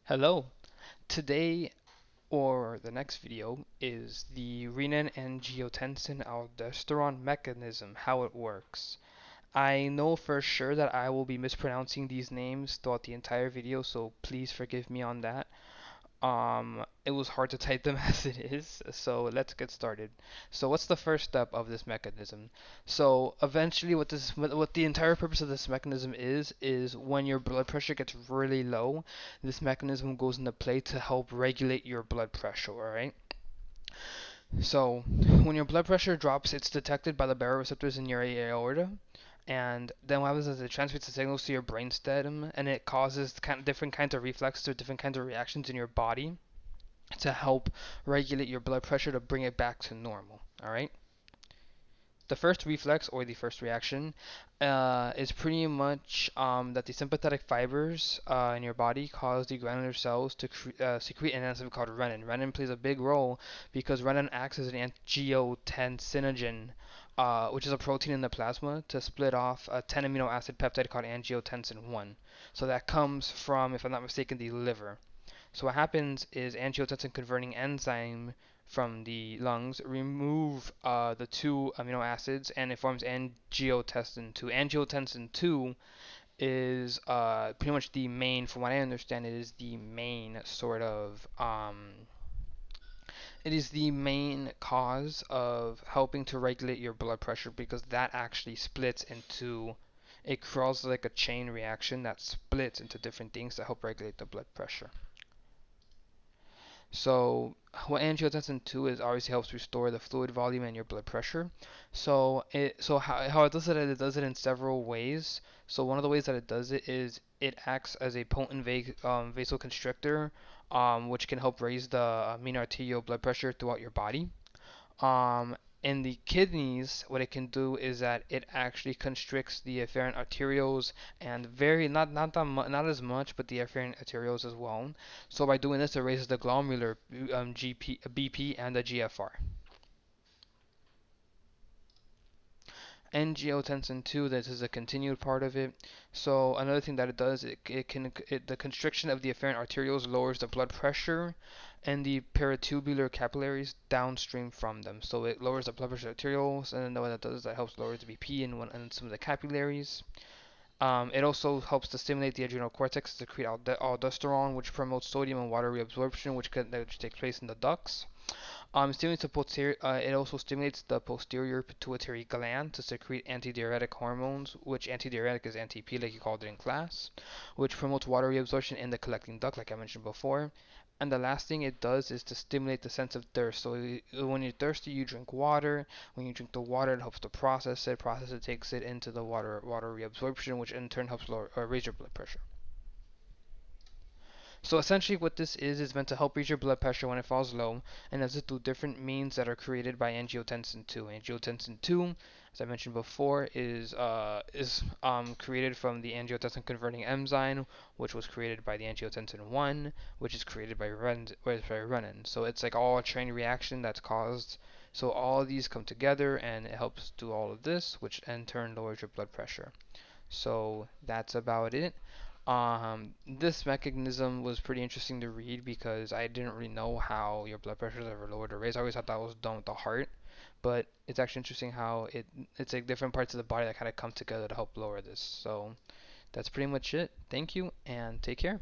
Hello. Today or the next video is the renin angiotensin aldosterone mechanism, how it works. I know for sure that I will be mispronouncing these names throughout the entire video, so please forgive me on that. It was hard to type them as it is, so let's get started. So what's the first step of this mechanism? So eventually what the entire purpose of this mechanism is when your blood pressure gets really low, this mechanism goes into play to help regulate your blood pressure, all right? So when your blood pressure drops, it's detected by the baroreceptors in your aorta, and then what happens is it transmits the signals to your brainstem, and it causes different kinds of reflexes or different kinds of reactions in your body to help regulate your blood pressure to bring it back to normal. All right. The first reflex or the first reaction is pretty much that the sympathetic fibers in your body cause the granular cells to secrete an enzyme called renin. Renin plays a big role because renin acts as an angiotensinogen, which is a protein in the plasma, to split off a 10 amino acid peptide called angiotensin 1. So that comes from, if I'm not mistaken, the liver. So what happens is angiotensin converting enzyme from the lungs remove the two amino acids and it forms angiotensin 2. Angiotensin 2 is pretty much the main, from what I understand, it is the main sort of it is the main cause of helping to regulate your blood pressure because that actually splits into it crawls like a chain reaction that splits into different things to help regulate the blood pressure. So what angiotensin 2 is obviously helps restore the fluid volume and your blood pressure. So how it does it in several ways. So one of the ways that it does it is it acts as a potent vasoconstrictor, which can help raise the mean arterial blood pressure throughout your body. Um, in the kidneys, what it can do is that it actually constricts the afferent arterioles and not as much, but the afferent arterioles as well. So by doing this, it raises the glomerular BP and the GFR. Angiotensin 2, this is a continued part of it. So another thing that it does, the constriction of the afferent arterioles lowers the blood pressure and the peritubular capillaries downstream from them. So it lowers the blood pressure arterioles, and then what that does is that helps lower the BP in some of the capillaries. It also helps to stimulate the adrenal cortex to secrete aldosterone, which promotes sodium and water reabsorption, which takes place in the ducts. It also stimulates the posterior pituitary gland to secrete antidiuretic hormones, which antidiuretic is anti-P, like you called it in class, which promotes water reabsorption in the collecting duct, like I mentioned before. And the last thing it does is to stimulate the sense of thirst. So when you're thirsty, you drink water. When you drink the water, it helps to process it. Process it takes it into the water reabsorption, which in turn helps raise your blood pressure. So essentially what this is meant to help raise your blood pressure when it falls low, and does it through different means that are created by angiotensin 2. Angiotensin 2, as I mentioned before, is created from the angiotensin converting enzyme, which was created by the angiotensin 1, which is created by renin. So it's like all a chain reaction that's caused. So all of these come together and it helps do all of this, which in turn lowers your blood pressure. So that's about it. This mechanism was pretty interesting to read because I didn't really know how your blood pressure is ever lowered or raised. I always thought that was done with the heart, but it's actually interesting how it's like different parts of the body that kind of come together to help lower this. So that's pretty much it. Thank you and take care.